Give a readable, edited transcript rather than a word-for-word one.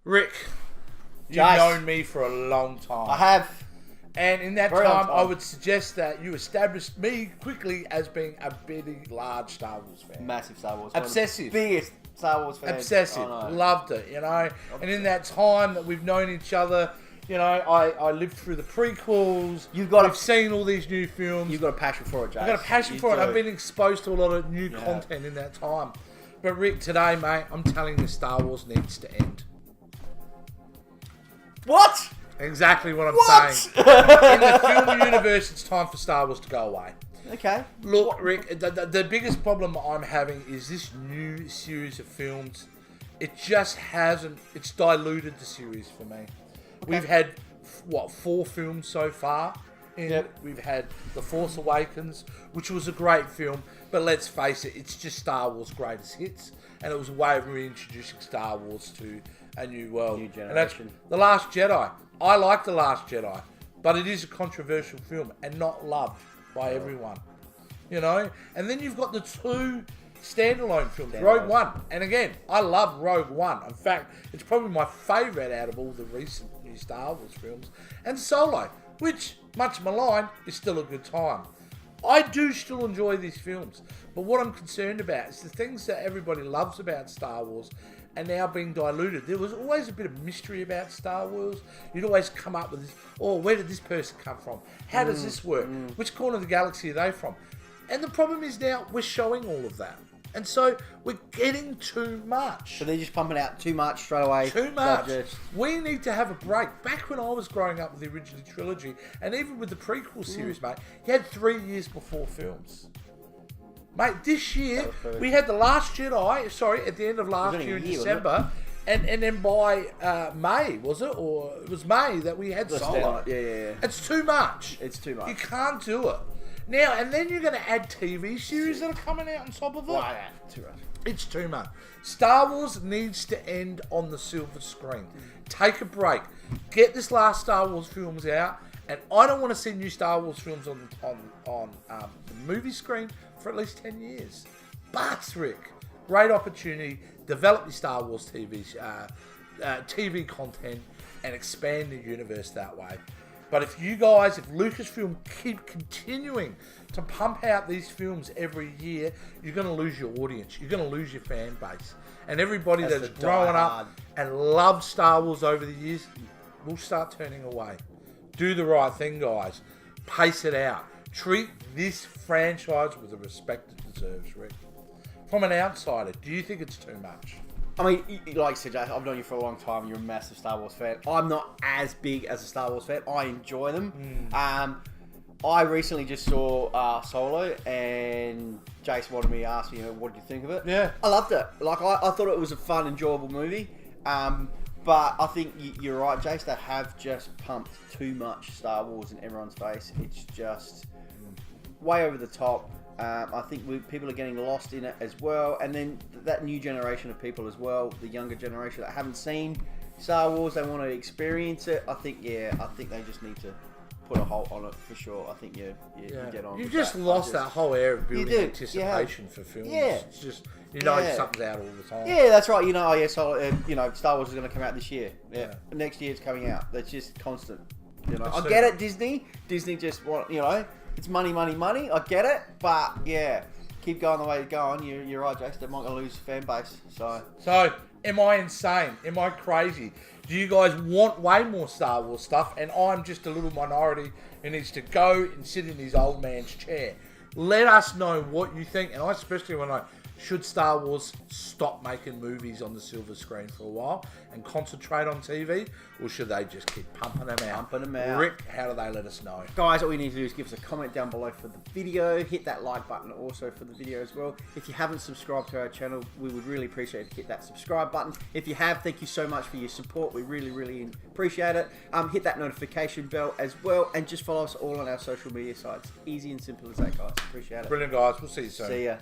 Rick, you've Jace. known me for a long time. I have. And in that Very long time, I time. would suggest that you established me quickly as being a very large Star Wars fan. Massive Star Wars fan. Obsessive. Biggest Star Wars fan. Obsessive. I know. Loved it, you know. And in that time that we've known each other, you know, I lived through the prequels. We've seen all these new films. You've got a passion for it, Jace. I've got a passion You for it. do. I've been exposed to a lot of new Yeah. content in that time. But Rick, today, mate, I'm telling you Star Wars needs to end. What? Exactly what I'm What? saying. In the film universe, it's time for Star Wars to go away. Okay. Look, Rick, the biggest problem I'm having is this new series of films. It just hasn't. It's diluted the series for me. We've had, what, 4 films so far? We've had The Force Awakens, which was a great film, but let's face it, it's just Star Wars greatest hits, and it was a way of reintroducing Star Wars to a new world. New And that's generation. The Last Jedi. I like The Last Jedi, but it is a controversial film and not loved by everyone. You know? And then you've got the 2 standalone films, Rogue One. And again, I love Rogue One. In fact, it's probably my favourite out of all the recent new Star Wars films. And Solo, which, much maligned, is still a good time. I do still enjoy these films, but what I'm concerned about is the things that everybody loves about Star Wars are now being diluted. There was always a bit of mystery about Star Wars. You'd always come up with this, oh, where did this person come from? How does this work? Which corner of the galaxy are they from? And the problem is now we're showing all of that. And so we're getting too much. So they're just pumping out too much straight away. Too much. Just- We need to have a break. Back when I was growing up with the original trilogy, and even with the prequel series, mate, you had 3 years before films. Mate, this year, we had The Last Jedi, sorry, at the end of last only year a in year, wasn't it? December, and then by May, was it? Or it was May that we had Solo. Yeah. It's too much. It's too much. You can't do it. Now, and then you're going to add TV series that are coming out on top of it. Too much. It's too much. Star Wars needs to end on the silver screen. Take a break. Get this last Star Wars films out, and I don't want to see new Star Wars films on the movie screen for at least 10 years. But, Rick, great opportunity. Develop your Star Wars TV content and expand the universe that way. But if Lucasfilm keep continuing to pump out these films every year, you're going to lose your audience. You're going to lose your fan base. And everybody That's that's the grown diehard. up and loved Star Wars over the years will start turning away. Do the right thing, guys. Pace it out. Treat this franchise with the respect it deserves, Rick. From an outsider, do you think it's too much? I mean, like I said, Jay, I've known you for a long time. You're a massive Star Wars fan. I'm not as big as a Star Wars fan. I enjoy them. I recently just saw Solo, and Jace wanted me to ask me, what did you think of it? Yeah. I loved it. Like, I thought it was a fun, enjoyable movie. But I think you're right, Jace. They have just pumped too much Star Wars in everyone's face. It's just way over the top. I think people are getting lost in it as well. And then that new generation of people as well, the younger generation that haven't seen Star Wars, they want to experience it. I think they just need to put a halt on it for sure. I think you get on. You've with just that. lost that whole air of building do. anticipation for films. Yeah. It's just, something's out all the time. Yeah, that's right. Star Wars is going to come out this year. Yeah. Next year it's coming out. That's just constant. I get it, Disney. Disney just want, it's money, money, money. I get it, but yeah, keep going the way you're going. You're right, Jace. They're not going to lose fan base. So, am I insane? Am I crazy? Do you guys want way more Star Wars stuff? And I'm just a little minority who needs to go and sit in his old man's chair. Let us know what you think, and I especially want to know, should Star Wars stop making movies on the silver screen for a while and concentrate on TV, or should they just keep pumping them out? Rick, how do they let us know? Guys, all you need to do is give us a comment down below for the video. Hit that like button also for the video as well. If you haven't subscribed to our channel, we would really appreciate it to hit that subscribe button. If you have, thank you so much for your support. We really, really appreciate it. Hit that notification bell as well, and just follow us all on our social media sites. Easy and simple as that, guys. Appreciate it. Brilliant, guys. We'll see you soon. See ya.